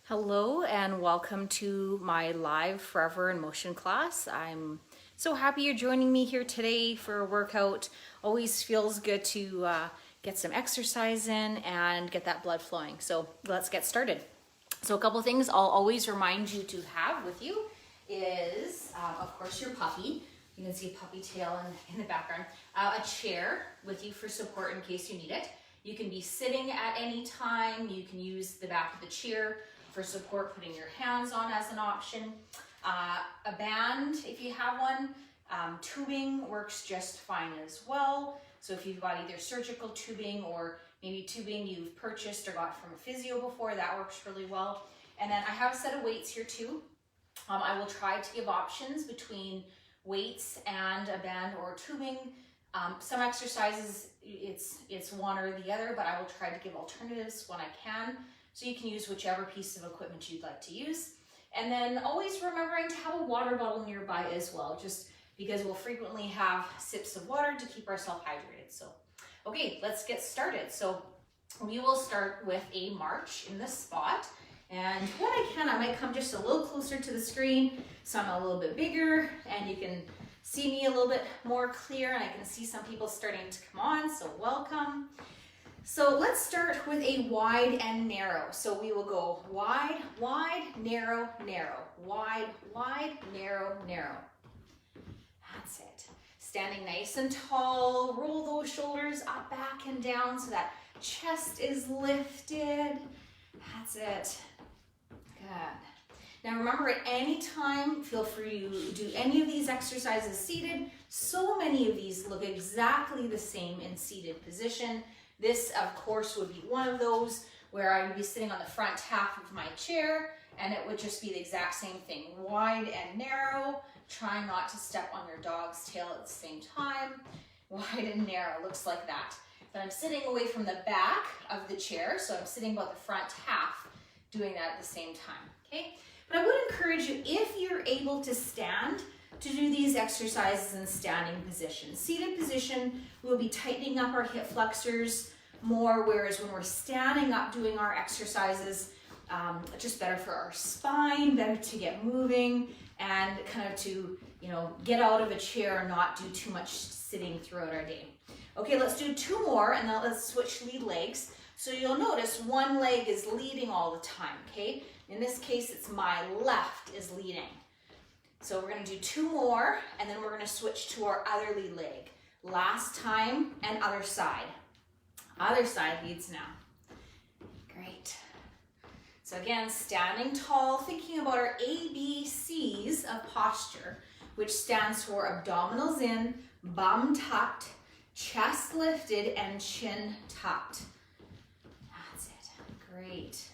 Hello and welcome to my live Forever in Motion class. I'm so happy you're joining me here today for a workout. Always feels good to get some exercise in and get that blood flowing. So let's get started. So a couple of things I'll always remind you to have with you is, of course, your puppy. You can see a puppy tail in the background. A chair with you for support in case you need it. You can be sitting at any time. You can use the back of the chair for support, putting your hands on as an option. A band, if you have one. Tubing works just fine as well. So if you've got either surgical tubing or maybe tubing you've purchased or got from a physio before, that works really well. And then I have a set of weights here too. I will try to give options between weights and a band or tubing. Some exercises, it's one or the other, but I will try to give alternatives when I can. So you can use whichever piece of equipment you'd like to use. And then always remembering to have a water bottle nearby as well, just because we'll frequently have sips of water to keep ourselves hydrated. So, okay, let's get started. So we will start with a march in this spot. And when I can, I might come just a little closer to the screen so I'm a little bit bigger and you can see me a little bit more clear, and I can see some people starting to come on, so welcome. So let's start with a wide and narrow. So we will go wide, wide, narrow, narrow, wide, wide, narrow, narrow. That's it. Standing nice and tall, roll those shoulders up, back, and down so that chest is lifted. That's it. Good. Now remember, at any time, feel free to do any of these exercises seated. So many of these look exactly the same in seated position. This, of course, would be one of those where I would be sitting on the front half of my chair and it would just be the exact same thing. Wide and narrow. Try not to step on your dog's tail at the same time. Wide and narrow, looks like that. But I'm sitting away from the back of the chair, so I'm sitting about the front half, doing that at the same time, okay? But I would encourage you, if you're able to stand, to do these exercises in standing position. Seated position, we'll be tightening up our hip flexors more, whereas when we're standing up doing our exercises, just better for our spine, better to get moving, and kind of to, get out of a chair and not do too much sitting throughout our day. Okay, let's do two more, and then let's switch lead legs. So you'll notice one leg is leading all the time, okay? In this case, it's my left is leading. So we're gonna do two more, and then we're gonna switch to our other lead leg. Last time, and other side. Other side leads now. Great. So again, standing tall, thinking about our ABCs of posture, which stands for abdominals in, bum tucked, chest lifted, and chin tucked. That's it. Great.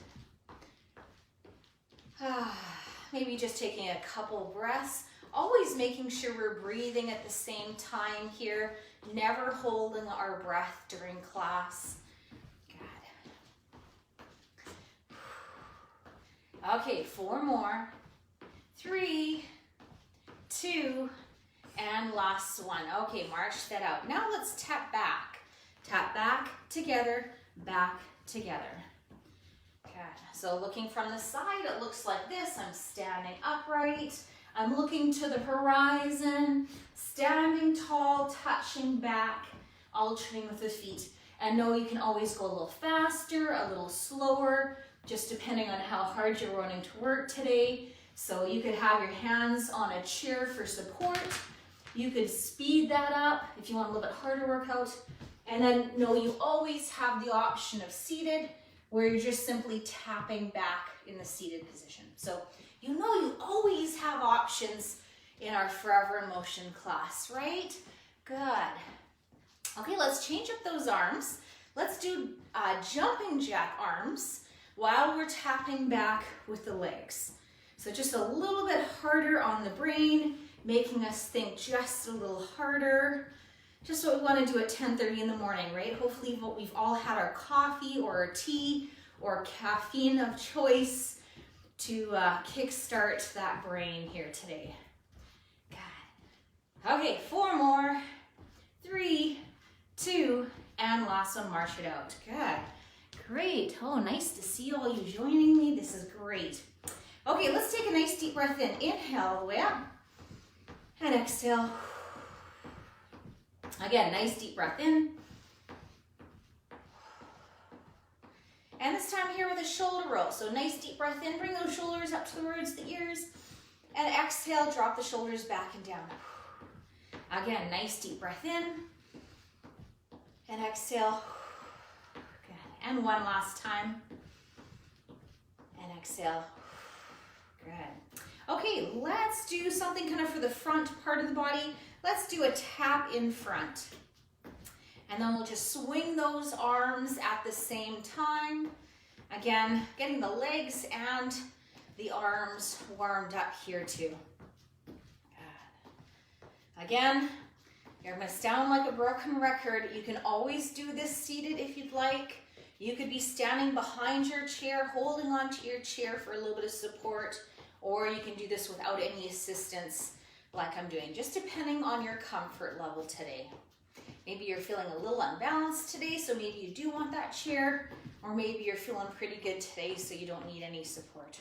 Maybe just taking a couple breaths, always making sure we're breathing at the same time here, never holding our breath during class. Good. Okay, four more. 3, 2, and last one. Okay, march that out. Now let's tap back. Tap back, together, back, together. So looking from the side, it looks like this. I'm standing upright. I'm looking to the horizon, standing tall, touching back, alternating with the feet. And know you can always go a little faster, a little slower, just depending on how hard you're running to work today. So you could have your hands on a chair for support. You could speed that up if you want a little bit harder workout. And then know you always have the option of seated, where you're just simply tapping back in the seated position. So you always have options in our Forever in Motion class, right? Good. Okay, let's change up those arms. Let's do jumping jack arms while we're tapping back with the legs. So just a little bit harder on the brain, making us think just a little harder. Just what we want to do at 10:30 in the morning, right? Hopefully we've all had our coffee or our tea or caffeine of choice to kickstart that brain here today. Good. Okay, 4 more. 3, 2, and last one, march it out. Good. Great. Oh, nice to see all you joining me. This is great. Okay, let's take a nice deep breath in. Inhale all the way up. And exhale. Again, nice deep breath in. And this time here with a shoulder roll. So nice deep breath in. Bring those shoulders up towards the ears. And exhale, drop the shoulders back and down. Again, nice deep breath in. And exhale. Good. And one last time. And exhale. Good. Okay, let's do something kind of for the front part of the body. Let's do a tap in front. And then we'll just swing those arms at the same time. Again, getting the legs and the arms warmed up here too. Good. Again, you're gonna sound like a broken record. You can always do this seated if you'd like. You could be standing behind your chair, holding onto your chair for a little bit of support, or you can do this without any assistance like I'm doing, just depending on your comfort level today. Maybe you're feeling a little unbalanced today, so maybe you do want that chair, or maybe you're feeling pretty good today, so you don't need any support.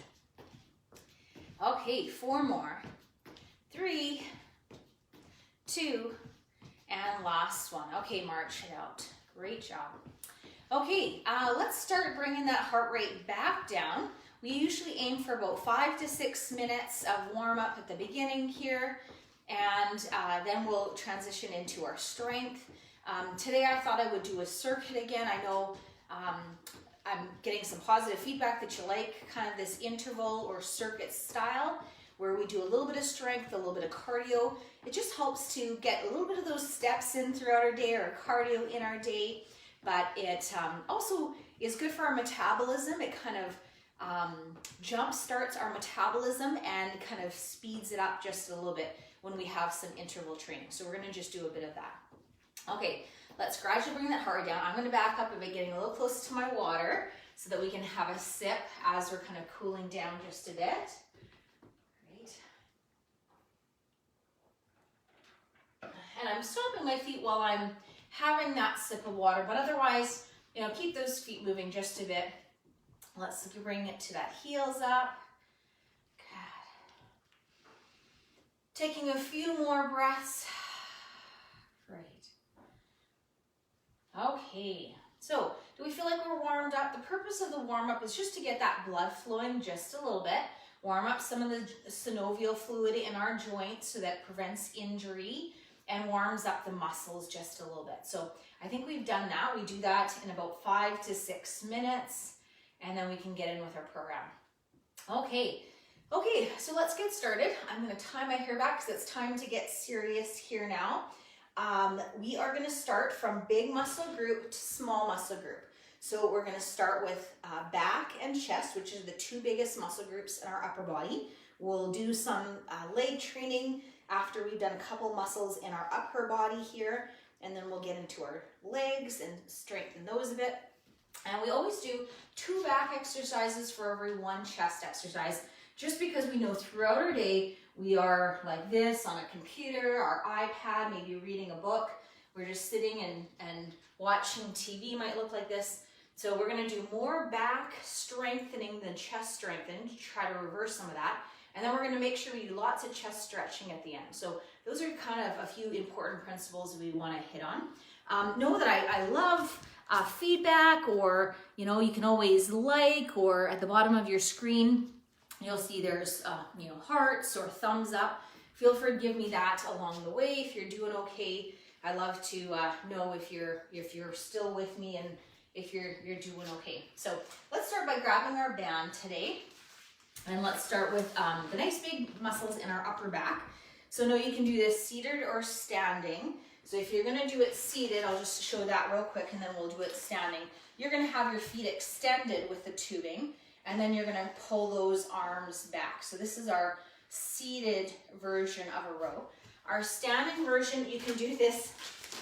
Okay, 4 more. 3, 2, and last one. Okay, march it out. Great job. Okay, let's start bringing that heart rate back down. We usually aim for about 5 to 6 minutes of warm up at the beginning here, and then we'll transition into our strength. Today I thought I would do a circuit again. I know I'm getting some positive feedback that you like kind of this interval or circuit style where we do a little bit of strength, a little bit of cardio. It just helps to get a little bit of those steps in throughout our day, or cardio in our day, but it also is good for our metabolism. It kind of jump starts our metabolism and kind of speeds it up just a little bit when we have some interval training. So we're gonna just do a bit of that. Okay, let's gradually bring that heart down. I'm gonna back up a bit, getting a little closer to my water so that we can have a sip as we're kind of cooling down just a bit. Great. And I'm stopping my feet while I'm having that sip of water, but otherwise, you know, keep those feet moving just a bit. Let's bring it to that heels up. Good. Taking a few more breaths. Great. Okay, so do we feel like we're warmed up? The purpose of the warm up is just to get that blood flowing just a little bit. Warm up some of the synovial fluid in our joints so that prevents injury and warms up the muscles just a little bit. So I think we've done that. We do that in about 5 to 6 minutes. And then we can get in with our program. Okay, so let's get started. I'm gonna tie my hair back because it's time to get serious here now. We are gonna start from big muscle group to small muscle group. So we're gonna start with back and chest, which are the 2 biggest muscle groups in our upper body. We'll do some leg training after we've done a couple muscles in our upper body here, and then we'll get into our legs and strengthen those a bit. And we always do 2 back exercises for every 1 chest exercise, just because we know throughout our day, we are like this on a computer, our iPad, maybe reading a book. We're just sitting and watching TV might look like this. So we're gonna do more back strengthening than chest strengthening to try to reverse some of that. And then we're gonna make sure we do lots of chest stretching at the end. So those are kind of a few important principles we wanna hit on. Know that I love feedback, or you know, you can always like, or at the bottom of your screen you'll see there's you know, hearts or thumbs up. Feel free to give me that along the way if you're doing okay. I love to know if you're still with me and if you're doing okay. So let's start by grabbing our band today, and let's start with the nice big muscles in our upper back. So know you can do this seated or standing. So if you're gonna do it seated, I'll just show that real quick and then we'll do it standing. You're gonna have your feet extended with the tubing, and then you're gonna pull those arms back. So this is our seated version of a row. Our standing version, you can do this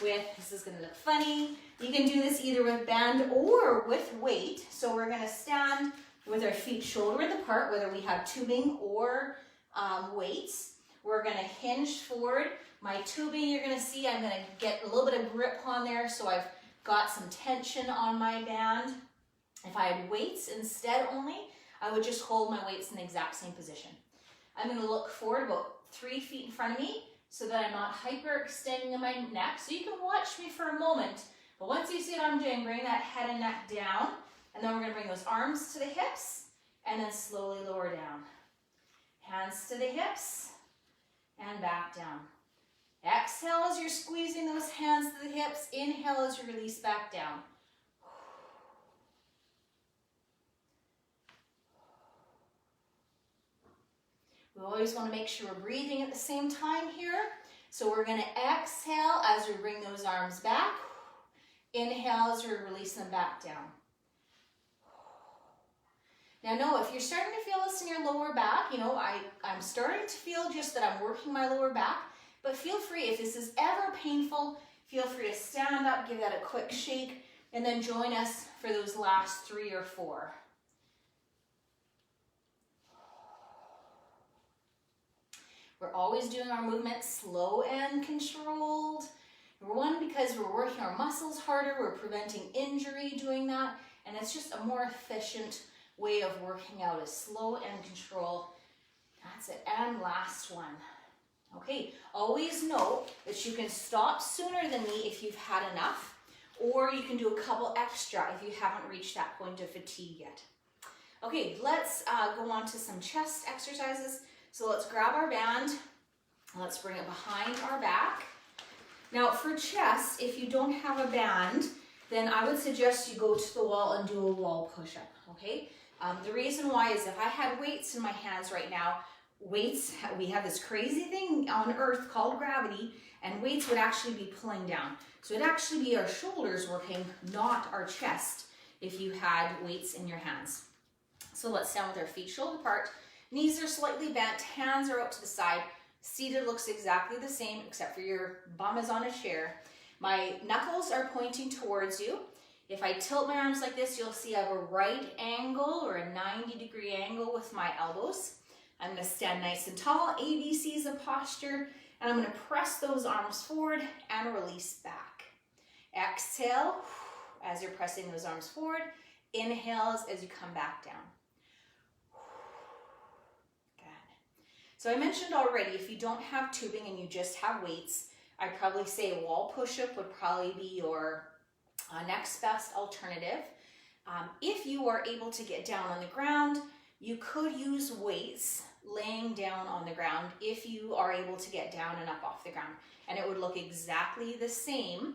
with, this is gonna look funny, you can do this either with band or with weight. So we're gonna stand with our feet shoulder width apart, whether we have tubing or weights. We're gonna hinge forward. My tubing, you're gonna see, I'm gonna get a little bit of grip on there, so I've got some tension on my band. If I had weights instead only, I would just hold my weights in the exact same position. I'm going to look forward about 3 feet in front of me so that I'm not hyperextending in my neck. So you can watch me for a moment, but once you see what I'm doing, bring that head and neck down, and then we're going to bring those arms to the hips and then slowly lower down. Hands to the hips and back down. Exhale as you're squeezing those hands to the hips. Inhale as you release back down. We always want to make sure we're breathing at the same time here. So we're going to exhale as we bring those arms back. Inhale as we release them back down. Now know, if you're starting to feel this in your lower back, you know, I'm starting to feel just that I'm working my lower back, but feel free, if this is ever painful, feel free to stand up, give that a quick shake, and then join us for those last 3 or 4. We're always doing our movements slow and controlled. Number 1, because we're working our muscles harder, we're preventing injury doing that, and it's just a more efficient way of working out, is slow and control. That's it. And last one. Okay, always know that you can stop sooner than me if you've had enough, or you can do a couple extra if you haven't reached that point of fatigue yet. Okay, let's go on to some chest exercises. So let's grab our band, let's bring it behind our back. Now for chest, if you don't have a band, then I would suggest you go to the wall and do a wall push-up, okay? The reason why is if I had weights in my hands right now, weights, we have this crazy thing on earth called gravity, and weights would actually be pulling down. So it'd actually be our shoulders working, not our chest, if you had weights in your hands. So let's stand with our feet shoulder apart. Knees are slightly bent, hands are out to the side. Seated looks exactly the same, except for your bum is on a chair. My knuckles are pointing towards you. If I tilt my arms like this, you'll see I have a right angle or a 90-degree angle with my elbows. I'm going to stand nice and tall, ABCs of posture, and I'm going to press those arms forward and release back. Exhale as you're pressing those arms forward. Inhales as you come back down. So I mentioned already, if you don't have tubing and you just have weights, I'd probably say a wall push-up would probably be your next best alternative. If you are able to get down on the ground, you could use weights laying down on the ground if you are able to get down and up off the ground. And it would look exactly the same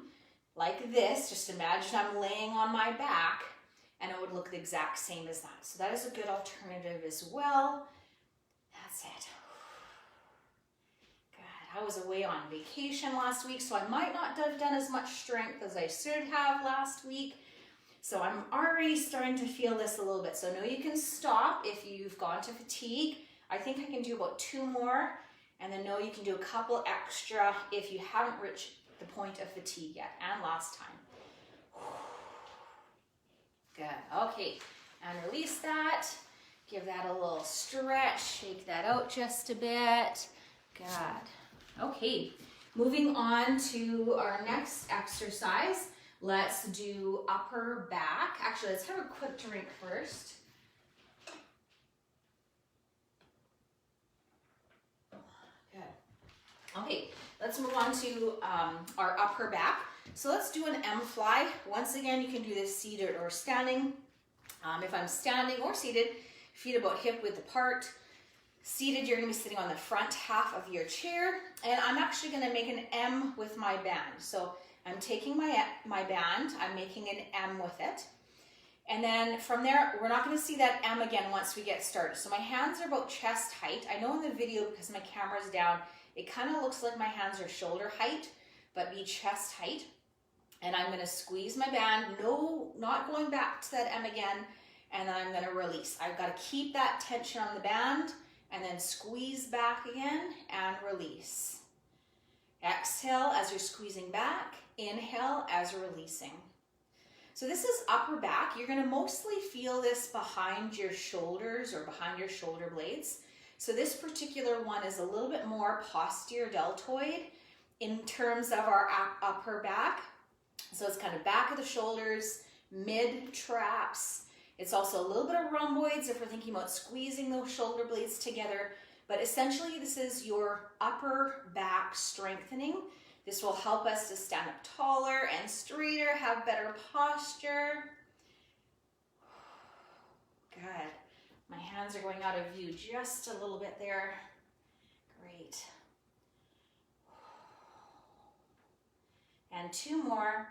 like this. Just imagine I'm laying on my back and it would look the exact same as that. So that is a good alternative as well. That's it. I was away on vacation last week, so I might not have done as much strength as I should have last week. So I'm already starting to feel this a little bit. So know you can stop if you've gone to fatigue. I think I can do about 2 more, and then know you can do a couple extra if you haven't reached the point of fatigue yet. And last time. Good. Okay, and release that. Give that a little stretch. Shake that out just a bit. Good. Okay, moving on to our next exercise. Let's do upper back. Actually, let's have a quick drink first. Good. Okay, let's move on to our upper back. So let's do an M-fly. Once again, you can do this seated or standing. If I'm standing or seated, feet about hip width apart. Seated, you're going to be sitting on the front half of your chair, and I'm actually going to make an M with my band. So I'm taking my band, I'm making an M with it, and then from there, we're not going to see that M again once we get started. So my hands are about chest height. I know in the video, because my camera's down, it kind of looks like my hands are shoulder height, but be chest height. And I'm going to squeeze my band, no, not going back to that M again, and then I'm going to release. I've got to keep that tension on the band, and then squeeze back again and release. Exhale as you're squeezing back. Inhale as you're releasing. So this is upper back. You're going to mostly feel this behind your shoulders or behind your shoulder blades. So this particular one is a little bit more posterior deltoid in terms of our upper back. So it's kind of back of the shoulders, mid traps, It's also a little bit of rhomboids if we're thinking about squeezing those shoulder blades together. But essentially, this is your upper back strengthening. This will help us to stand up taller and straighter, have better posture. Good. My hands are going out of view just a little bit there. Great. And 2 more.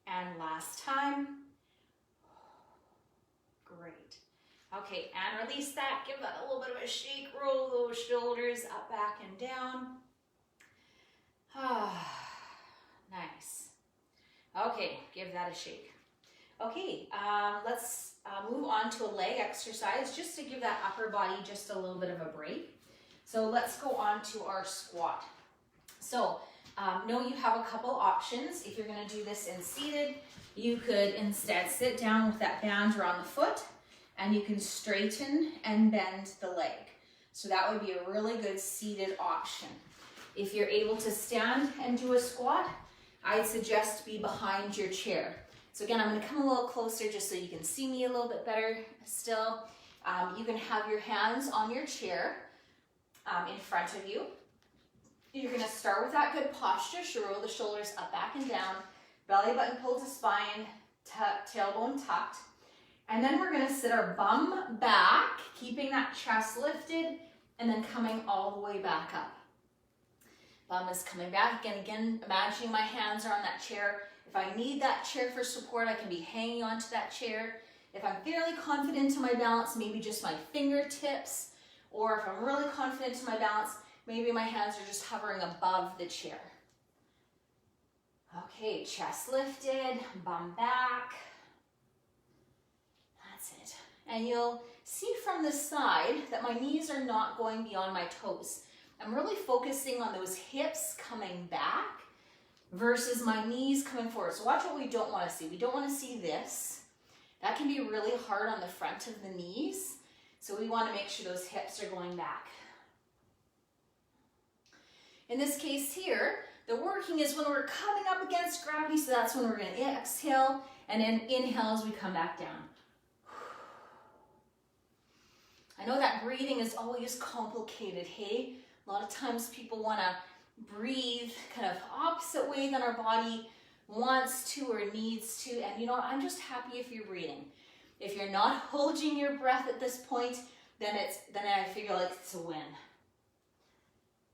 And last time. Great. Okay, and release that. Give that a little bit of a shake. Roll those shoulders up, back, and down. Nice. Okay, give that a shake. Okay, let's move on to a leg exercise just to give that upper body just a little bit of a break. So let's go on to our squat. So know you have a couple options. If you're going to do this in seated, you could instead sit down with that band around the foot, and you can straighten and bend the leg. So that would be a really good seated option. If you're able to stand and do a squat, I'd suggest be behind your chair. So again, I'm going to come a little closer just so you can see me a little bit better still. You can have your hands on your chair in front of you. You're going to start with that good posture. So roll the shoulders up, back, and down. Belly button pulled to spine, tailbone tucked. And then we're going to sit our bum back, keeping that chest lifted, and then coming all the way back up. Bum is coming back. Again, imagining my hands are on that chair. If I need that chair for support, I can be hanging onto that chair. If I'm fairly confident in my balance, maybe just my fingertips. Or if I'm really confident in my balance, maybe my hands are just hovering above the chair. Okay, chest lifted, bum back. That's it. And you'll see from the side that my knees are not going beyond my toes. I'm really focusing on those hips coming back versus my knees coming forward. So watch what we don't want to see. We don't want to see this. That can be really hard on the front of the knees. So we want to make sure those hips are going back. In this case here, the working is when we're coming up against gravity, so that's when we're going to exhale, and then inhale as we come back down. I know that breathing is always complicated, hey? A lot of times people want to breathe kind of opposite way than our body wants to or needs to, and you know what? I'm just happy if you're breathing. If you're not holding your breath at this point, then I feel like it's a win.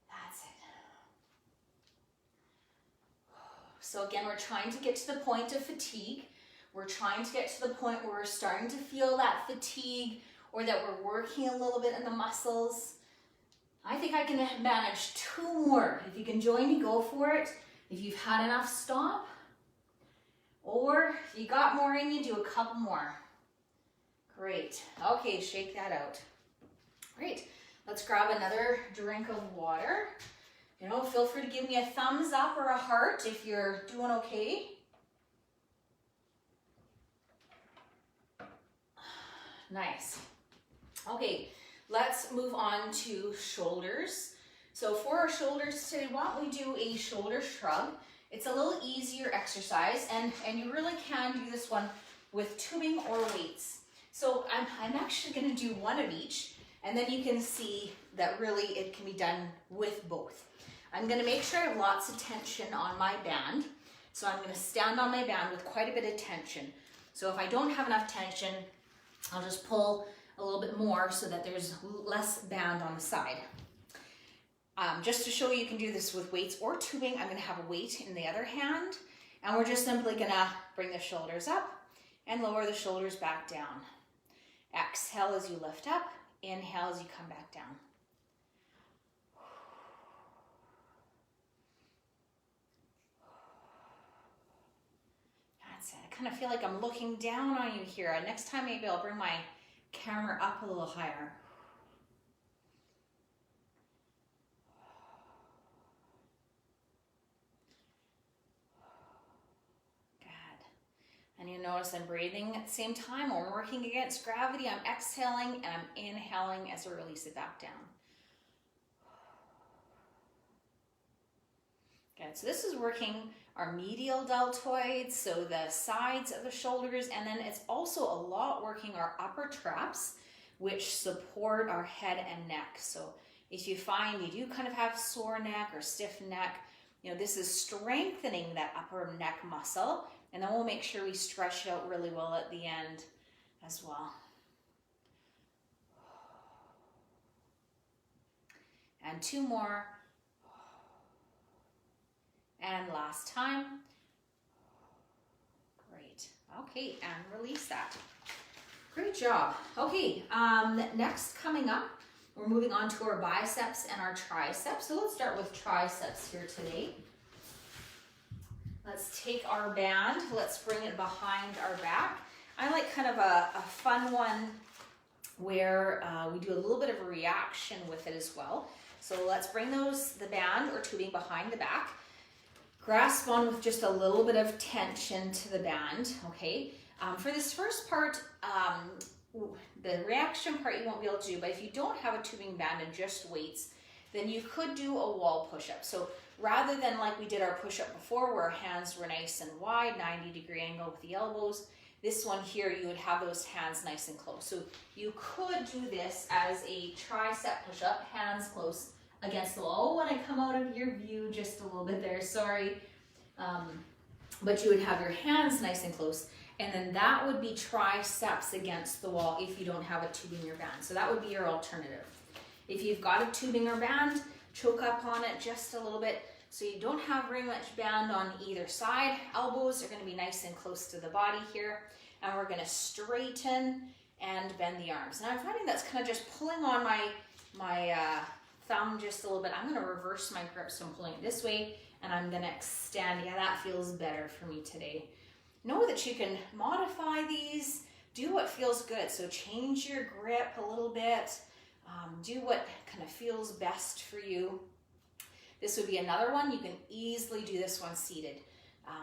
That's it. So again, we're trying to get to the point of fatigue. We're trying to get to the point where we're starting to feel that fatigue or that we're working a little bit in the muscles. I think I can manage 2 more. If you can join me, go for it. If you've had enough, stop. Or if you got more in you, do a couple more. Great. Okay, shake that out. Great. Let's grab another drink of water. You know, feel free to give me a thumbs up or a heart if you're doing okay. Nice. Okay, let's move on to shoulders. So for our shoulders today, why don't we do a shoulder shrug? It's a little easier exercise, and you really can do this one with tubing or weights. So I'm actually going to do one of each, and then you can see that really it can be done with both. I'm going to make sure I have lots of tension on my band. So I'm going to stand on my band with quite a bit of tension. So if I don't have enough tension, I'll just pull a little bit more so that there's less band on the side. Just to show you can do this with weights or tubing, I'm going to have a weight in the other hand, and we're just simply going to bring the shoulders up and lower the shoulders back down. Exhale as you lift up, inhale as you come back down. That's it. I kind of feel like I'm looking down on you here. Next time maybe I'll bring my camera up a little higher. And you notice I'm breathing at the same time. When I'm working against gravity, I'm exhaling and I'm inhaling as I release it back down. Good, so this is working our medial deltoids, so the sides of the shoulders, and then it's also a lot working our upper traps, which support our head and neck. So if you find you do kind of have sore neck or stiff neck, you know, this is strengthening that upper neck muscle, and then we'll make sure we stretch it out really well at the end as well. And 2 more. And last time. Great. Okay, and release that. Great job. Okay, next coming up, we're moving on to our biceps and our triceps. So let's start with triceps here today. Let's take our band, let's bring it behind our back. I like kind of a fun one where we do a little bit of a reaction with it as well. So let's bring the band or tubing behind the back. Grasp on with just a little bit of tension to the band, okay? For this first part, the reaction part you won't be able to do, but if you don't have a tubing band and just weights, then you could do a wall push-up. So rather than like we did our push-up before where our hands were nice and wide, 90-degree angle with the elbows, this one here, you would have those hands nice and close. So you could do this as a tricep push-up, hands close against the wall. Oh, when I come out of your view just a little bit there, sorry. But you would have your hands nice and close, and then that would be triceps against the wall if you don't have a tubing or band. So that would be your alternative. If you've got a tubing or band, choke up on it just a little bit so you don't have very much band on either side. Elbows are going to be nice and close to the body here, and we're going to straighten and bend the arms. And I'm finding that's kind of just pulling on my thumb just a little bit. I'm going to reverse my grip, so I'm pulling it this way, and I'm going to extend. Yeah, that feels better for me today. Know that you can modify these, do what feels good. So change your grip a little bit, do what kind of feels best for you. This would be another one. You can easily do this one seated,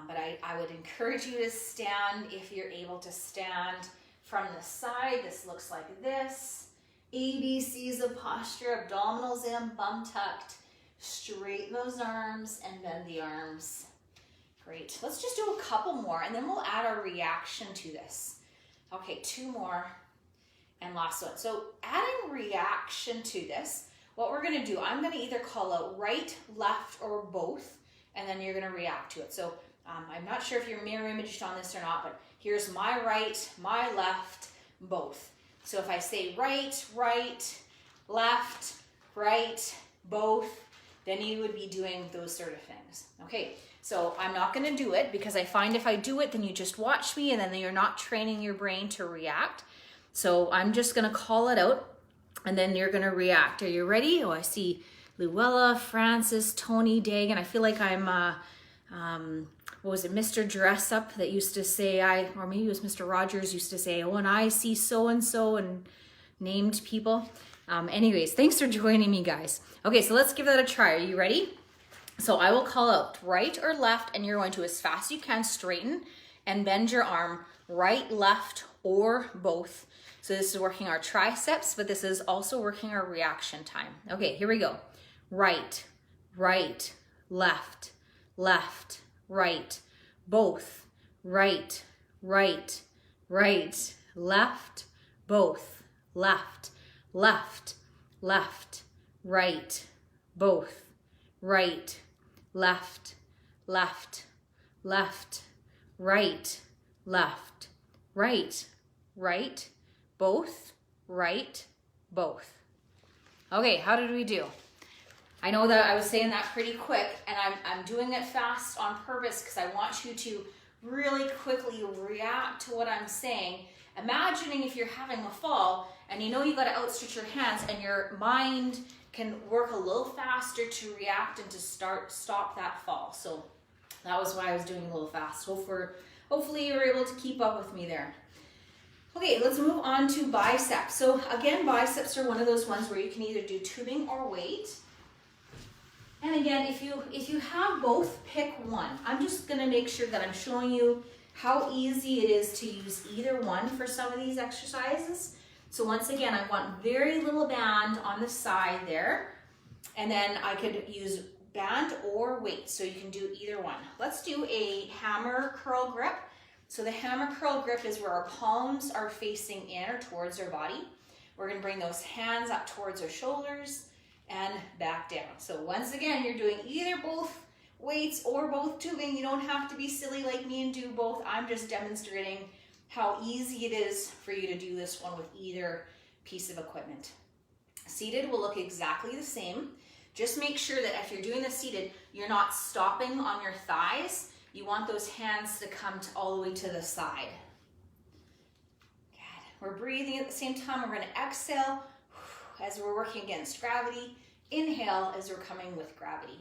but I would encourage you to stand if you're able to stand from the side. This looks like this. ABCs of posture, abdominals in, bum tucked. Straighten those arms and bend the arms. Great. Let's just do a couple more and then we'll add our reaction to this. Okay, 2 more and last one. So adding reaction to this, what we're going to do, I'm going to either call out right, left, or both, and then you're going to react to it. So I'm not sure if you're mirror imaged on this or not, but here's my right, my left, both. So if I say right, right, left, right, both, then you would be doing those sort of things. Okay, so I'm not going to do it because I find if I do it, then you just watch me and then you're not training your brain to react. So I'm just going to call it out and then you're going to react. Are you ready? Oh, I see Luella, Francis, Tony, Dagan. I feel like I'm, what was it, Mr. Dress Up that used to say, or maybe it was Mr. Rogers used to say, oh, and I see so-and-so and named people. Anyways, thanks for joining me, guys. Okay, so let's give that a try. Are you ready? So I will call out right or left, and you're going to, as fast as you can, straighten and bend your arm right, left, or both. So this is working our triceps, but this is also working our reaction time. Okay, here we go. Right, right, left, left, right, both, right, right, right, left, both, left, left, left, right, both, right, left, left, left, right, left, right, right, both, right, both. Okay, how did we do? I know that I was saying that pretty quick, and I'm doing it fast on purpose because I want you to really quickly react to what I'm saying. Imagining if you're having a fall and you know you got to outstretch your hands and your mind can work a little faster to react and to stop that fall. So that was why I was doing a little fast. Hopefully you were able to keep up with me there. Okay, let's move on to biceps. So again, biceps are one of those ones where you can either do tubing or weight. And again, if you have both, pick one. I'm just gonna make sure that I'm showing you how easy it is to use either one for some of these exercises. So once again, I want very little band on the side there. And then I could use band or weight, so you can do either one. Let's do a hammer curl grip. So the hammer curl grip is where our palms are facing in or towards our body. We're gonna bring those hands up towards our shoulders and back down. So once again, you're doing either both weights or both tubing. You don't have to be silly like me and do both. I'm just demonstrating how easy it is for you to do this one with either piece of equipment. Seated will look exactly the same. Just make sure that if you're doing the seated, you're not stopping on your thighs. You want those hands to come all the way to the side. Good. We're breathing at the same time. We're going to exhale as we're working against gravity. Inhale as we're coming with gravity.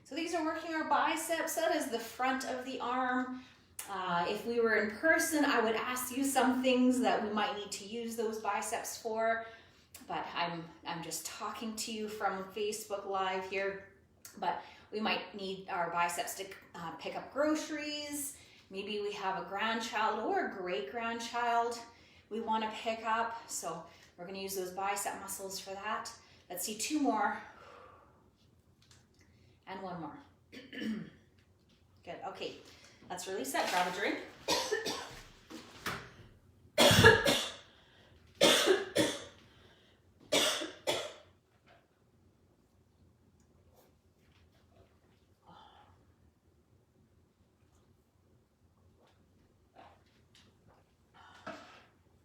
So these are working our biceps. That is the front of the arm. If we were in person, I would ask you some things that we might need to use those biceps for, but I'm just talking to you from Facebook Live here. But we might need our biceps to pick up groceries. Maybe we have a grandchild or a great-grandchild we want to pick up. So we're going to use those bicep muscles for that. Let's see, 2 more. And 1 more. Good, okay. Let's release that, grab a drink.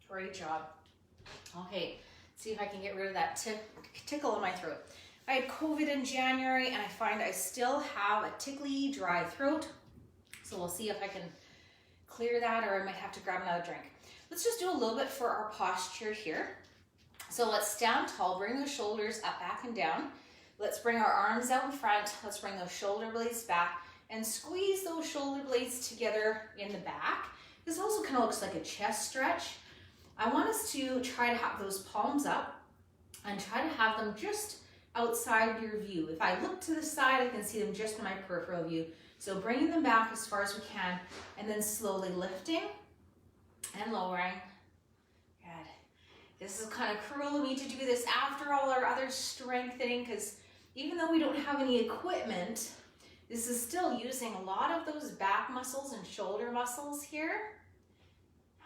Great job. Okay, see if I can get rid of that tickle in my throat. I had COVID in January and I find I still have a tickly, dry throat. So we'll see if I can clear that, or I might have to grab another drink. Let's just do a little bit for our posture here. So let's stand tall, bring those shoulders up, back and down. Let's bring our arms out in front. Let's bring those shoulder blades back and squeeze those shoulder blades together in the back. This also kind of looks like a chest stretch. I want us to try to have those palms up and try to have them just outside your view. If I look to the side, I can see them just in my peripheral view. So bringing them back as far as we can, and then slowly lifting and lowering. Good. This is kind of cruel of me to do this after all our other strengthening, because even though we don't have any equipment, this is still using a lot of those back muscles and shoulder muscles here.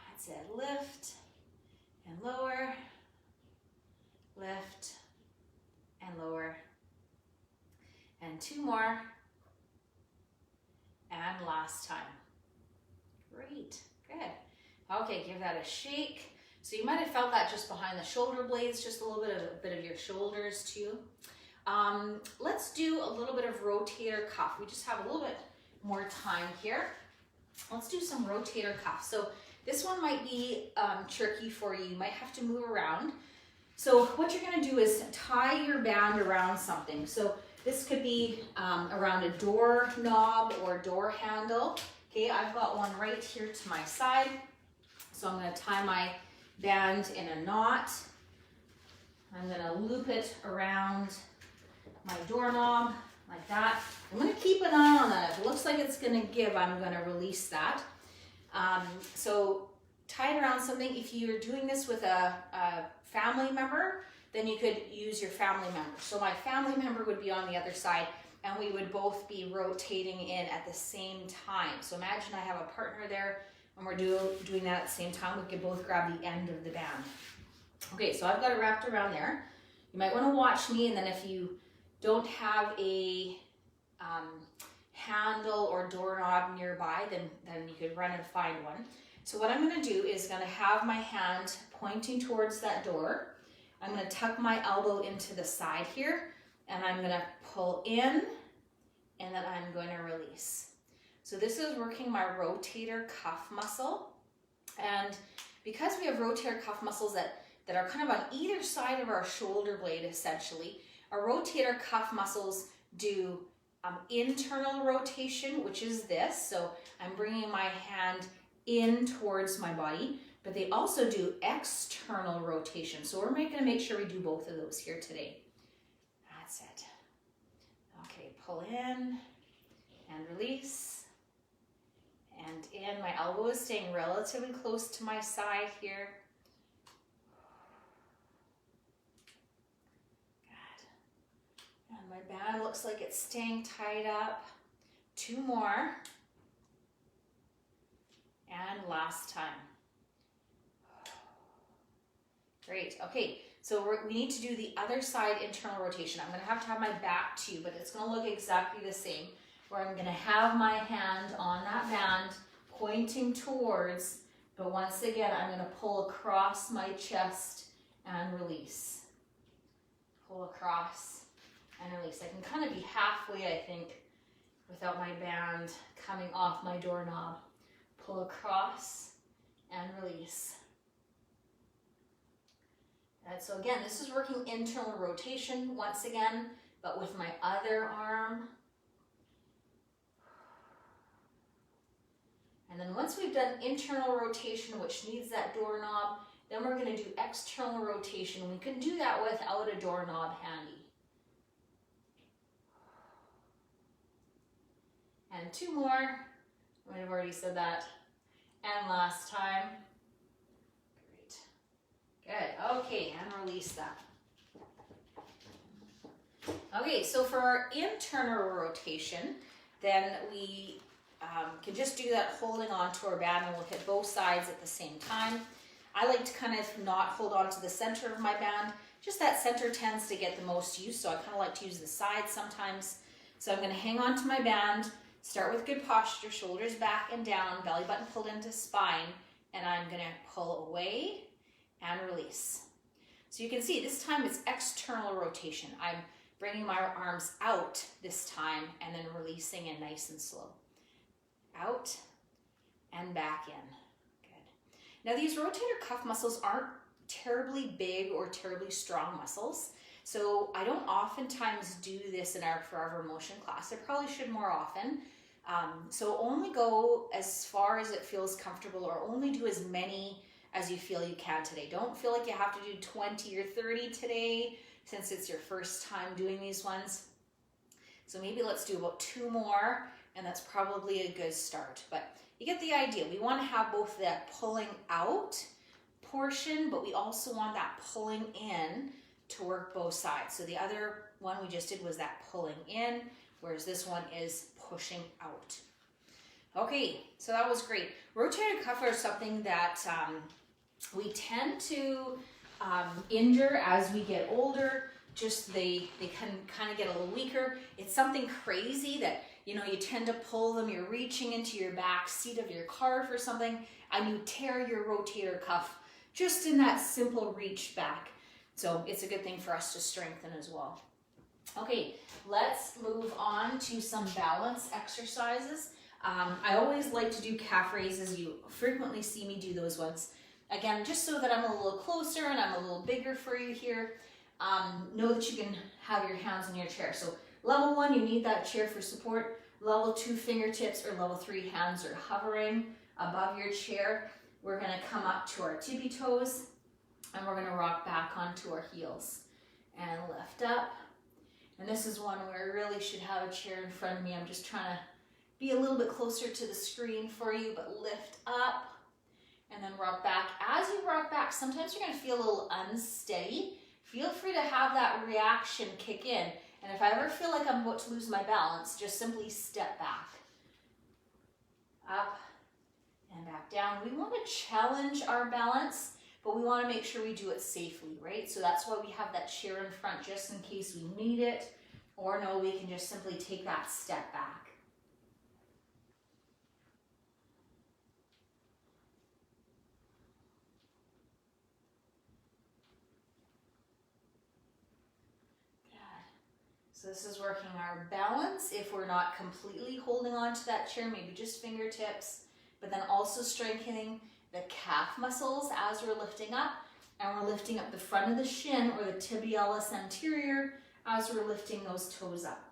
That's it. Lift and lower. Lift and lower. And 2 more. And last time. Great, good. Okay, give that a shake. So you might have felt that just behind the shoulder blades, just a bit of your shoulders too. Let's do a little bit of rotator cuff. We just have a little bit more time here. Let's do some rotator cuff. So this one might be tricky for you. You might have to move around. So what you're gonna do is tie your band around something. So this could be around a door knob or door handle. Okay, I've got one right here to my side. So I'm gonna tie my band in a knot. I'm gonna loop it around my doorknob like that. I'm gonna keep an eye on that. If it looks like it's gonna give, I'm gonna release that. So tie it around something. If you're doing this with a family member, then you could use your family member. So my family member would be on the other side, and we would both be rotating in at the same time. So imagine I have a partner there, and we're doing that at the same time. We could both grab the end of the band. Okay, so I've got it wrapped around there. You might want to watch me, and then if you don't have a handle or doorknob nearby, then you could run and find one. So what I'm going to do is going to have my hand pointing towards that door. I'm going to tuck my elbow into the side here, and I'm going to pull in, and then I'm going to release. So this is working my rotator cuff muscle. And because we have rotator cuff muscles that are kind of on either side of our shoulder blade, essentially, our rotator cuff muscles do internal rotation, which is this. So I'm bringing my hand in towards my body, but they also do external rotation. So we're going to make sure we do both of those here today. That's it. Okay, pull in and release and and in. My elbow is staying relatively close to my side here. Good. And my band looks like it's staying tied up. 2 more. And last time. Great. Okay, so we need to do the other side internal rotation. I'm going to have my back to you, but it's going to look exactly the same, where I'm going to have my hand on that band pointing towards, but once again, I'm going to pull across my chest and release. Pull across and release. I can kind of be halfway, I think, without my band coming off my doorknob. Pull across and release. And so again, this is working internal rotation once again, but with my other arm. And then once we've done internal rotation, which needs that doorknob, then we're going to do external rotation. We can do that without a doorknob handy. And 2 more. I might have already said that. And last time. Great. Good. Okay, and release that. Okay, so for our internal rotation, then we can just do that holding on to our band, and we'll hit both sides at the same time. I like to kind of not hold on to the center of my band. Just that center tends to get the most use, so I kind of like to use the sides sometimes. So I'm going to hang on to my band, start with good posture, shoulders back and down, belly button pulled into spine, and I'm going to pull away and release. So you can see this time it's external rotation. I'm bringing my arms out this time and then releasing in nice and slow. Out and back in. Good. Now these rotator cuff muscles aren't terribly big or terribly strong muscles, so I don't oftentimes do this in our Forever Motion class. I probably should more often. So only go as far as it feels comfortable, or only do as many as you feel you can today. Don't feel like you have to do 20 or 30 today since it's your first time doing these ones. So maybe let's do about 2 more, and that's probably a good start. But you get the idea. We want to have both that pulling out portion, but we also want that pulling in to work both sides. So the other one we just did was that pulling in, whereas this one is pushing out. Okay, so that was great. Rotator cuff are something that we tend to injure as we get older. Just they can kind of get a little weaker. It's something crazy that, you know, you tend to pull them, you're reaching into your back seat of your car for something, and you tear your rotator cuff just in that simple reach back. So it's a good thing for us to strengthen as well. Okay, let's move on to some balance exercises. I always like to do calf raises. You frequently see me do those ones. Again, just so that I'm a little closer and I'm a little bigger for you here. Know that you can have your hands in your chair. So level 1, you need that chair for support. Level 2, fingertips, or level 3, hands are hovering above your chair. We're going to come up to our tippy toes, and we're going to rock back onto our heels and lift up. And this is one where I really should have a chair in front of me. I'm just trying to be a little bit closer to the screen for you, but lift up and then rock back. As you rock back, sometimes you're going to feel a little unsteady. Feel free to have that reaction kick in. And if I ever feel like I'm about to lose my balance, just simply step back. Up and back down. We want to challenge our balance, but we want to make sure we do it safely, right? So that's why we have that chair in front, just in case we need it, or no, we can just simply take that step back. So this is working our balance. If we're not completely holding on to that chair, maybe just fingertips, but then also strengthening the calf muscles as we're lifting up, and we're lifting up the front of the shin or the tibialis anterior as we're lifting those toes up.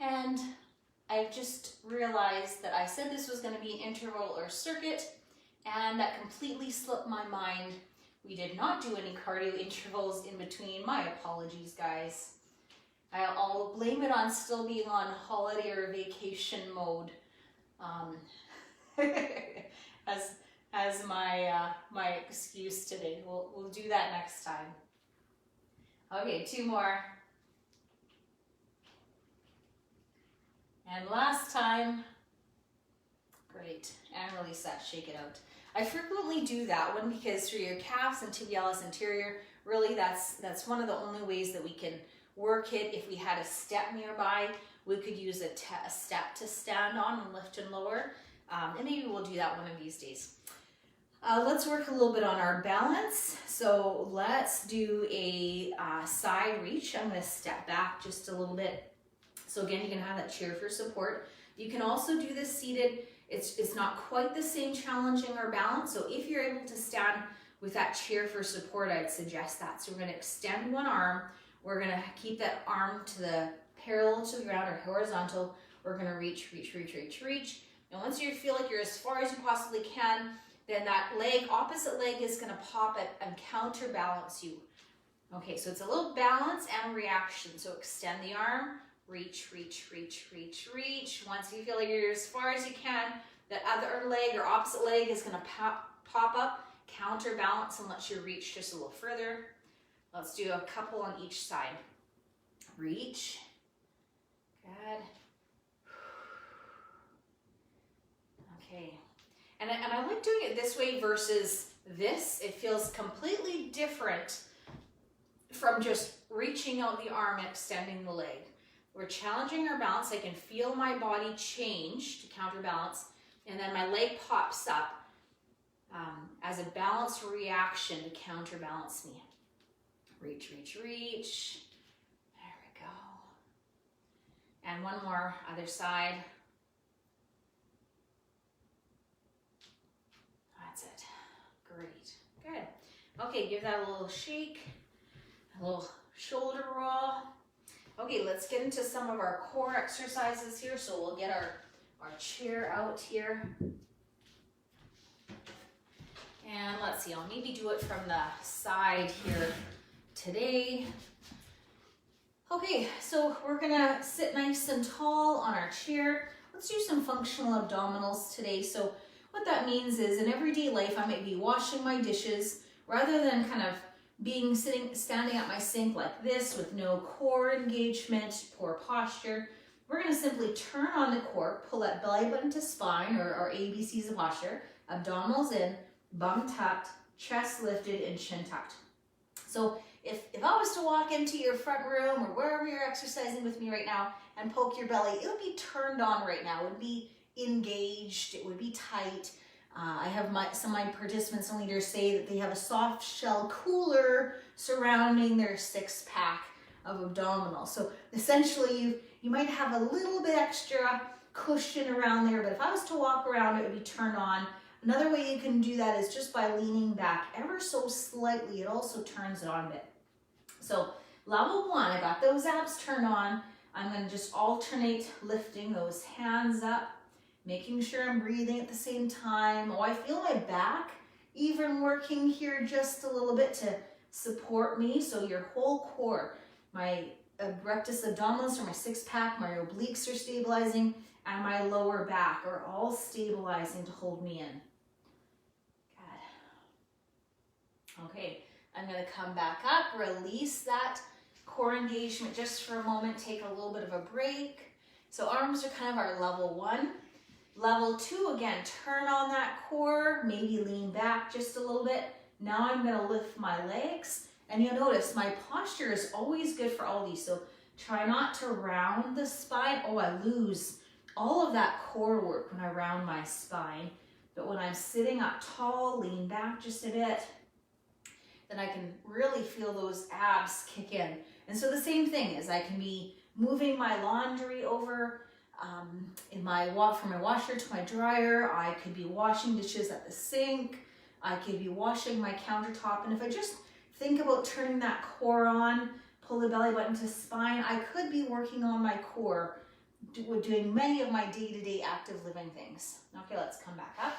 And I've just realized that I said this was going to be an interval or circuit. And that completely slipped my mind. We did not do any cardio intervals in between. My apologies, guys. I'll blame it on still being on holiday or vacation mode as my excuse today. We'll do that next time. Okay, 2 more. And last time. Great. And release that, shake it out. I frequently do that one because for your calves and tibialis anterior, really that's one of the only ways that we can work it. If we had a step nearby, we could use a step to stand on and lift and lower. And maybe we'll do that one of these days. Let's work a little bit on our balance. So let's do a side reach. I'm going to step back just a little bit. So again, you can have that chair for support. You can also do this seated. It's not quite the same challenging our balance. So if you're able to stand with that chair for support, I'd suggest that. So we're going to extend one arm. We're going to keep that arm to the parallel to the ground or horizontal. We're going to reach. And once you feel like you're as far as you possibly can, then that leg, opposite leg, is going to pop it and counterbalance you. Okay, so it's a little balance and reaction. So extend the arm. Reach. Once you feel like you're as far as you can, that other leg or opposite leg is going to pop up, counterbalance, and let you reach just a little further. Let's do a couple on each side. Reach. Good. Okay. And I like doing it this way versus this. It feels completely different from just reaching out the arm and extending the leg. We're challenging our balance. I can feel my body change to counterbalance, and then my leg pops up as a balance reaction to counterbalance me. Reach. There we go. And one more, other side. That's it. Great. Good. Okay, give that a little shake, a little shoulder roll. Okay, let's get into some of our core exercises here. So we'll get our chair out here. And let's see, I'll maybe do it from the side here today. Okay, so we're gonna sit nice and tall on our chair. Let's do some functional abdominals today. So what that means is in everyday life, I might be washing my dishes rather than kind of standing at my sink like this with no core engagement, poor posture. We're going to simply turn on the core, pull that belly button to spine, or ABCs of posture, abdominals in, bum tucked, chest lifted, and chin tucked. So if I was to walk into your front room or wherever you're exercising with me right now and poke your belly, it would be turned on right now. It would be engaged. It would be tight. I have some of my participants and leaders say that they have a soft shell cooler surrounding their 6-pack of abdominals. So essentially you might have a little bit extra cushion around there, but if I was to walk around, it would be turned on. Another way you can do that is just by leaning back ever so slightly. It also turns it on a bit. So level 1, I got those abs turned on. I'm going to just alternate lifting those hands up, making sure I'm breathing at the same time. Oh, I feel my back even working here just a little bit to support me. So your whole core, my rectus abdominis or my 6-pack, my obliques are stabilizing, and my lower back are all stabilizing to hold me in. Good. Okay, I'm going to come back up, release that core engagement just for a moment, take a little bit of a break. So arms are kind of our level 1. Level 2, again, turn on that core, maybe lean back just a little bit. Now I'm going to lift my legs, and you'll notice my posture is always good for all these. So try not to round the spine. Oh, I lose all of that core work when I round my spine. But when I'm sitting up tall, lean back just a bit, then I can really feel those abs kick in. And so the same thing is I can be moving my laundry over from my washer to my dryer. I could be washing dishes at the sink. I could be washing my countertop. And if I just think about turning that core on, pull the belly button to spine, I could be working on my core, doing many of my day-to-day active living things. Okay, let's come back up.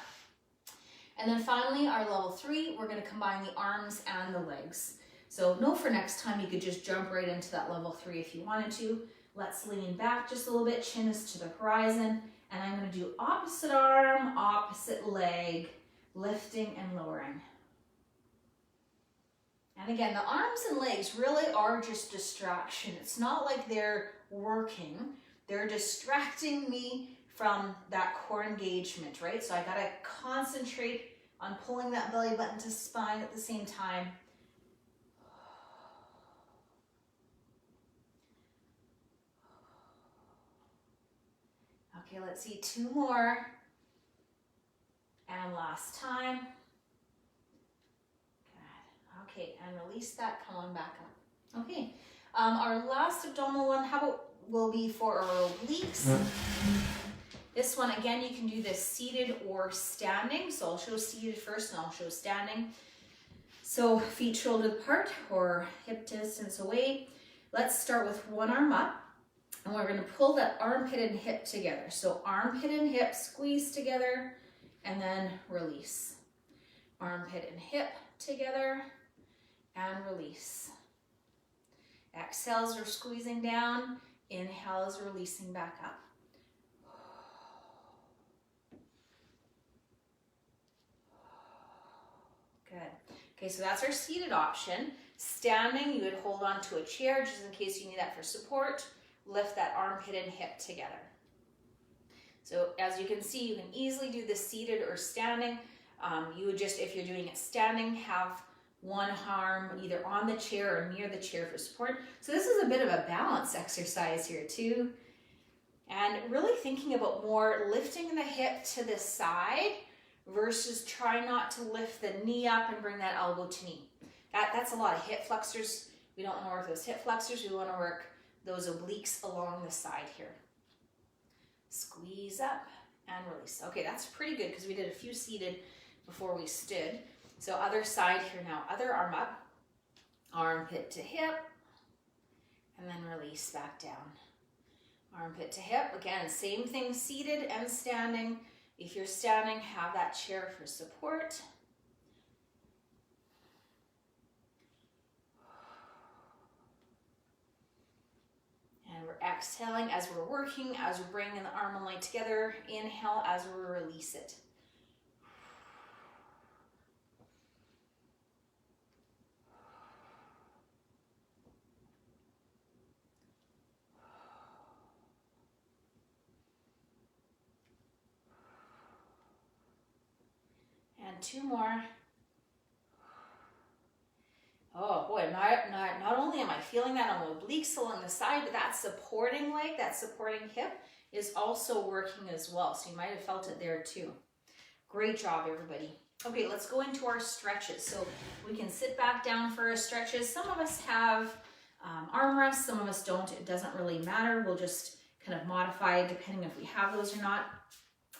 And then finally, our level 3, we're going to combine the arms and the legs. So know for next time you could just jump right into that level 3 if you wanted to. Let's lean back just a little bit, chin is to the horizon, and I'm going to do opposite arm, opposite leg, lifting and lowering. And again, the arms and legs really are just distraction. It's not like they're working. They're distracting me from that core engagement, right? So I got to concentrate on pulling that belly button to spine at the same time. Okay, let's see, 2 more. And last time. Good. Okay, and release that, come on back up. Okay, our last abdominal one, will be for our obliques. This one, again, you can do this seated or standing. So I'll show seated first and I'll show standing. So feet shoulder apart or hip distance away. Let's start with one arm up. And we're going to pull that armpit and hip together. So armpit and hip squeeze together and then release. Armpit and hip together and release. Exhale as we're squeezing down. Inhale as releasing back up. Good. Okay, so that's our seated option. Standing, you would hold on to a chair just in case you need that for support. Lift that armpit and hip together. So as you can see, you can easily do this seated or standing. You would just, if you're doing it standing, have one arm either on the chair or near the chair for support. So this is a bit of a balance exercise here too. And really thinking about more lifting the hip to the side versus try not to lift the knee up and bring that elbow to knee. That's a lot of hip flexors. We don't want to work those hip flexors. We want to work those obliques along the side here. Squeeze up and release. Okay, that's pretty good because we did a few seated before we stood. So other side here now, other arm up, armpit to hip, and then release back down. Armpit to hip, again, same thing, seated and standing. If you're standing, have that chair for support. And we're exhaling as we're working, as we're bringing the arm and leg together. Inhale as we release it. And 2 more. Oh boy, not only am I feeling that on the obliques along the side, but that supporting leg, that supporting hip is also working as well. So you might have felt it there too. Great job, everybody. Okay, let's go into our stretches. So we can sit back down for our stretches. Some of us have arm rests, some of us don't. It doesn't really matter. We'll just kind of modify it depending if we have those or not.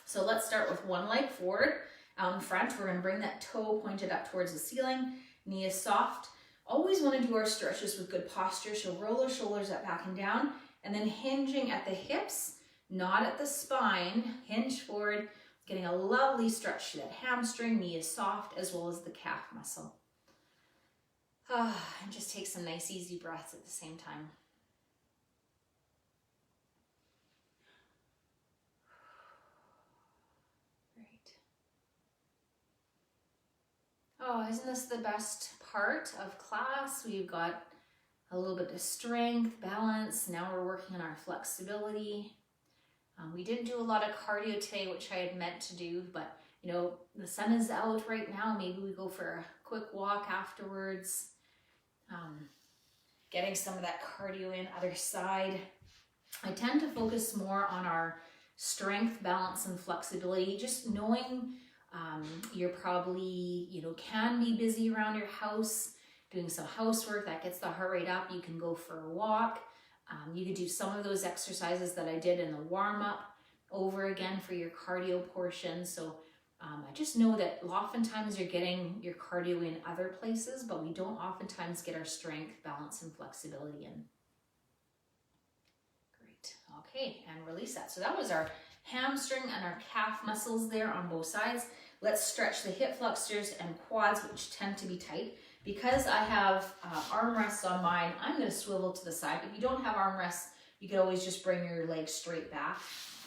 So let's start with one leg forward. Out in front, we're going to bring that toe pointed up towards the ceiling. Knee is soft. Always want to do our stretches with good posture. So roll the shoulders up, back and down. And then hinging at the hips, not at the spine. Hinge forward. Getting a lovely stretch to that hamstring. Knee is soft as well as the calf muscle. And just take some nice easy breaths at the same time. Oh, isn't this the best part of class? We've got a little bit of strength, balance. Now we're working on our flexibility. We didn't do a lot of cardio today, which I had meant to do, but you know, the sun is out right now. Maybe we go for a quick walk afterwards. Getting some of that cardio in, other side. I tend to focus more on our strength, balance, and flexibility, just knowing you're probably, can be busy around your house, doing some housework that gets the heart rate up. You can go for a walk. You could do some of those exercises that I did in the warm-up over again for your cardio portion. So I just know that oftentimes you're getting your cardio in other places, but we don't oftentimes get our strength, balance, and flexibility in. Great. Okay, and release that. So that was our hamstring and our calf muscles there on both sides. let's stretch the hip flexors and quads, which tend to be tight. Because I have armrests on mine, I'm going to swivel to the side. If you don't have armrests, you can always just bring your legs straight back.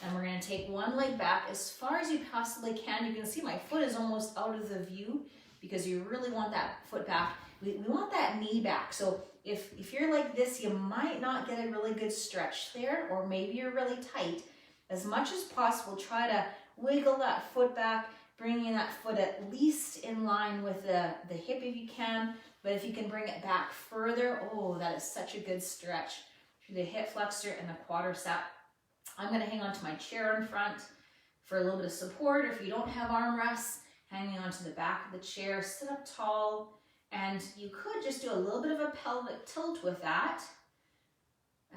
And we're going to take one leg back as far as you possibly can. You can see my foot is almost out of the view because you really want that foot back. We want that knee back. So if you're like this, you might not get a really good stretch there, or maybe you're really tight. As much as possible, try to wiggle that foot back, bringing that foot at least in line with the hip if you can. But if you can bring it back further, oh, that is such a good stretch through the hip flexor and the quadricep. I'm going to hang on to my chair in front for a little bit of support. Or if you don't have armrests, hanging onto the back of the chair, sit up tall. And you could just do a little bit of a pelvic tilt with that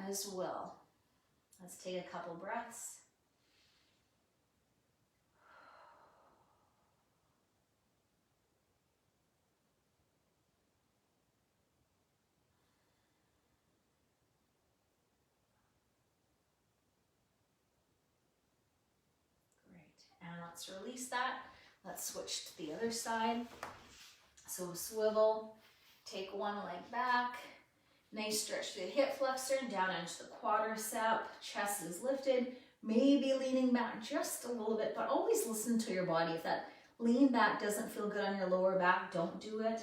as well. Let's take a couple breaths. Great. And let's release that. Let's switch to the other side. So swivel, take one leg back, nice stretch through the hip flexor, down into the quadricep, chest is lifted, maybe leaning back just a little bit, but always listen to your body. If that lean back doesn't feel good on your lower back, don't do it.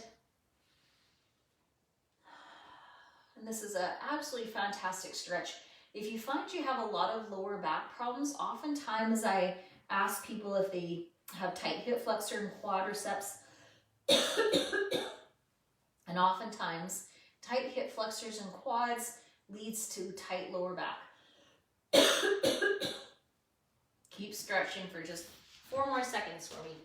And this is an absolutely fantastic stretch. If you find you have a lot of lower back problems, oftentimes I ask people if they have tight hip flexor and quadriceps, and oftentimes tight hip flexors and quads leads to tight lower back. Keep stretching for just 4 more seconds for me.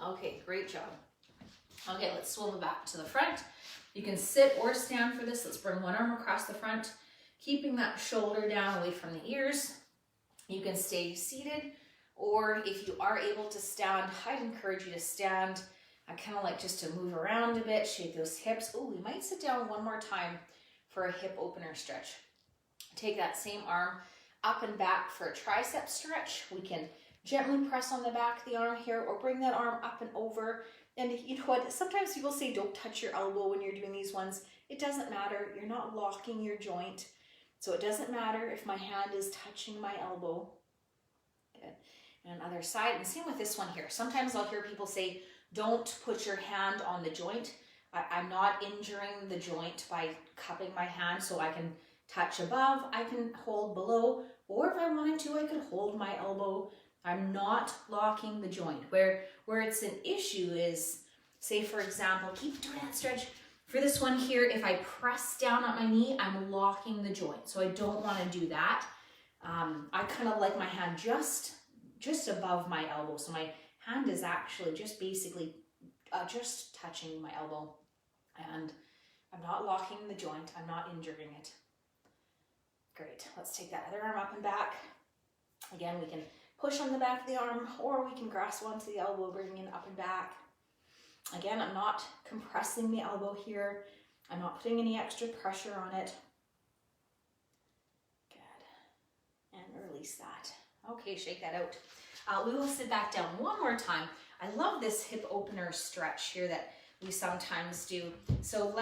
Okay, great job. Okay, let's swivel back to the front. You can sit or stand for this. Let's bring one arm across the front, keeping that shoulder down away from the ears. You can stay seated, or if you are able to stand, I'd encourage you to stand. I kind of like just to move around a bit, shake those hips. Oh, we might sit down one more time for a hip opener stretch. Take that same arm up and back for a tricep stretch. We can gently press on the back of the arm here, or bring that arm up and over. And you know what, sometimes people say don't touch your elbow when you're doing these ones. It doesn't matter. You're not locking your joint. So it doesn't matter if my hand is touching my elbow. Good. And other side, and same with this one here. Sometimes I'll hear people say, don't put your hand on the joint. I'm not injuring the joint by cupping my hand, so I can touch above, I can hold below, or if I wanted to, I could hold my elbow. I'm not locking the joint. Where it's an issue is, say for example, keep doing that stretch. For this one here, if I press down on my knee, I'm locking the joint. So I don't want to do that. I kind of like my hand just above my elbow. So my hand is actually just basically just touching my elbow. And I'm not locking the joint. I'm not injuring it. Great. Let's take that other arm up and back. Again, we can push on the back of the arm, or we can grasp onto the elbow, bringing it up and back. Again, I'm not compressing the elbow here. I'm not putting any extra pressure on it. Good. And release that. Okay, shake that out. We will sit back down one more time. I love this hip opener stretch here that we sometimes do. So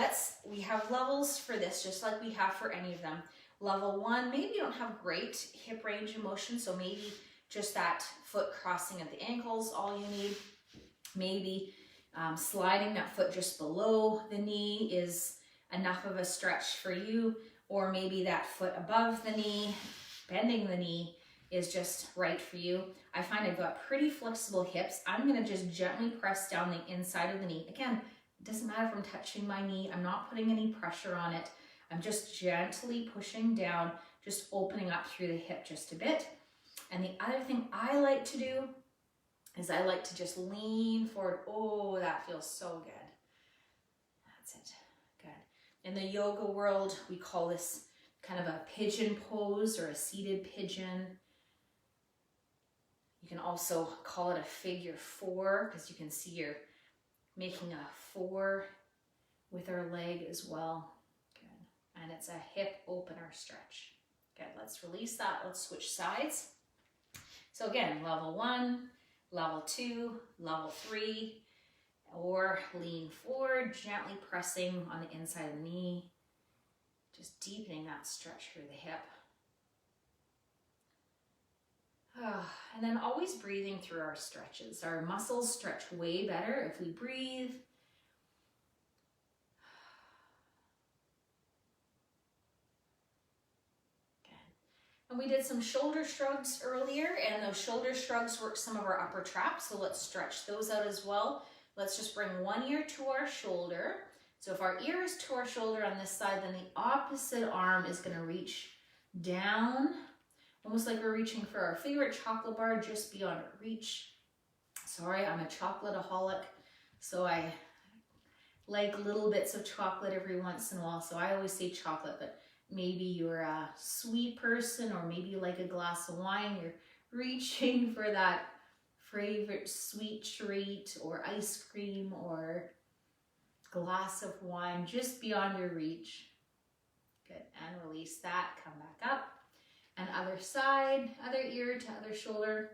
we have levels for this, just like we have for any of them. Level 1, maybe you don't have great hip range of motion, so maybe just that foot crossing at the ankles, all you need. Maybe sliding that foot just below the knee is enough of a stretch for you, or maybe that foot above the knee, bending the knee is just right for you. I find I've got pretty flexible hips. I'm gonna just gently press down the inside of the knee. Again, it doesn't matter if I'm touching my knee. I'm not putting any pressure on it. I'm just gently pushing down, just opening up through the hip just a bit. And the other thing I like to do is I like to just lean forward. Oh, that feels so good. That's it. Good. In the yoga world, we call this kind of a pigeon pose or a seated pigeon. You can also call it a figure 4, because you can see you're making a 4 with our leg as well. Good. and it's a hip opener stretch. Good, let's release that. Let's switch sides. So again, level 1, level 2, level 3, or lean forward, gently pressing on the inside of the knee, just deepening that stretch through the hip. And then always breathing through our stretches. Our muscles stretch way better if we breathe. And we did some shoulder shrugs earlier, and those shoulder shrugs work some of our upper traps, so let's stretch those out as well. Let's just bring one ear to our shoulder. So if our ear is to our shoulder on this side, then the opposite arm is going to reach down, almost like we're reaching for our favorite chocolate bar just beyond our reach. Sorry, I'm a chocolate-aholic, so I like little bits of chocolate every once in a while, so I always say chocolate, but maybe you're a sweet person, or maybe you like a glass of wine. You're reaching for that favorite sweet treat or ice cream or glass of wine just beyond your reach. Good, and release that, come back up. And other side, other ear to other shoulder,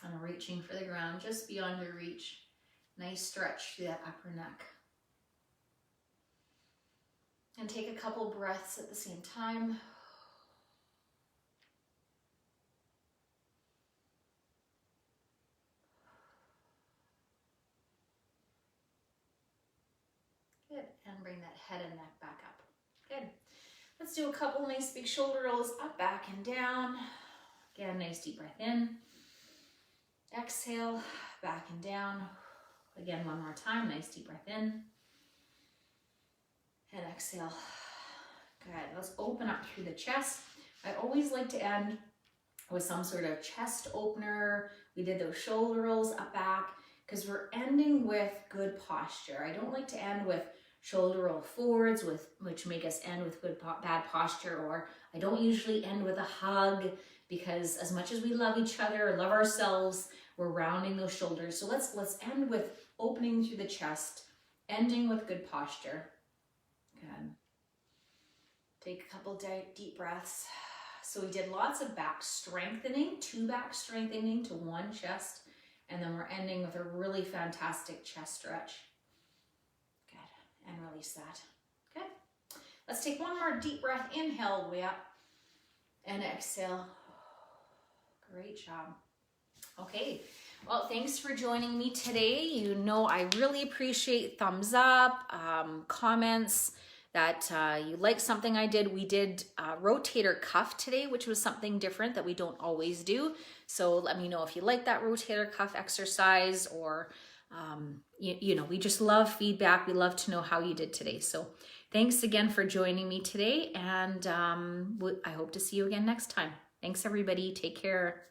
and reaching for the ground just beyond your reach. Nice stretch through that upper neck. And take a couple breaths at the same time. Good, and bring that head and neck back up. Good. Let's do a couple nice big shoulder rolls up, back, and down. Again, nice deep breath in. Exhale, back and down. Again, one more time, nice deep breath in. And exhale. Good. Let's open up through the chest. I always like to end with some sort of chest opener. We did those shoulder rolls up, back, because we're ending with good posture. I don't like to end with shoulder roll forwards, which make us end with bad posture, or I don't usually end with a hug, because as much as we love each other or love ourselves, we're rounding those shoulders. So let's end with opening through the chest, ending with good posture. Good. Take a couple deep breaths. So we did lots of back strengthening, 2 back strengthening to 1 chest, and then we're ending with a really fantastic chest stretch. Good, and release that. Good. Let's take one more deep breath. Inhale all the way up, and exhale. Great job. Okay, well, thanks for joining me today. You know I really appreciate thumbs up, comments, that you like something I did. We did rotator cuff today, which was something different that we don't always do. So let me know if you like that rotator cuff exercise, or you know, we just love feedback. We love to know how you did today. So thanks again for joining me today, and I hope to see you again next time. Thanks everybody. Take care.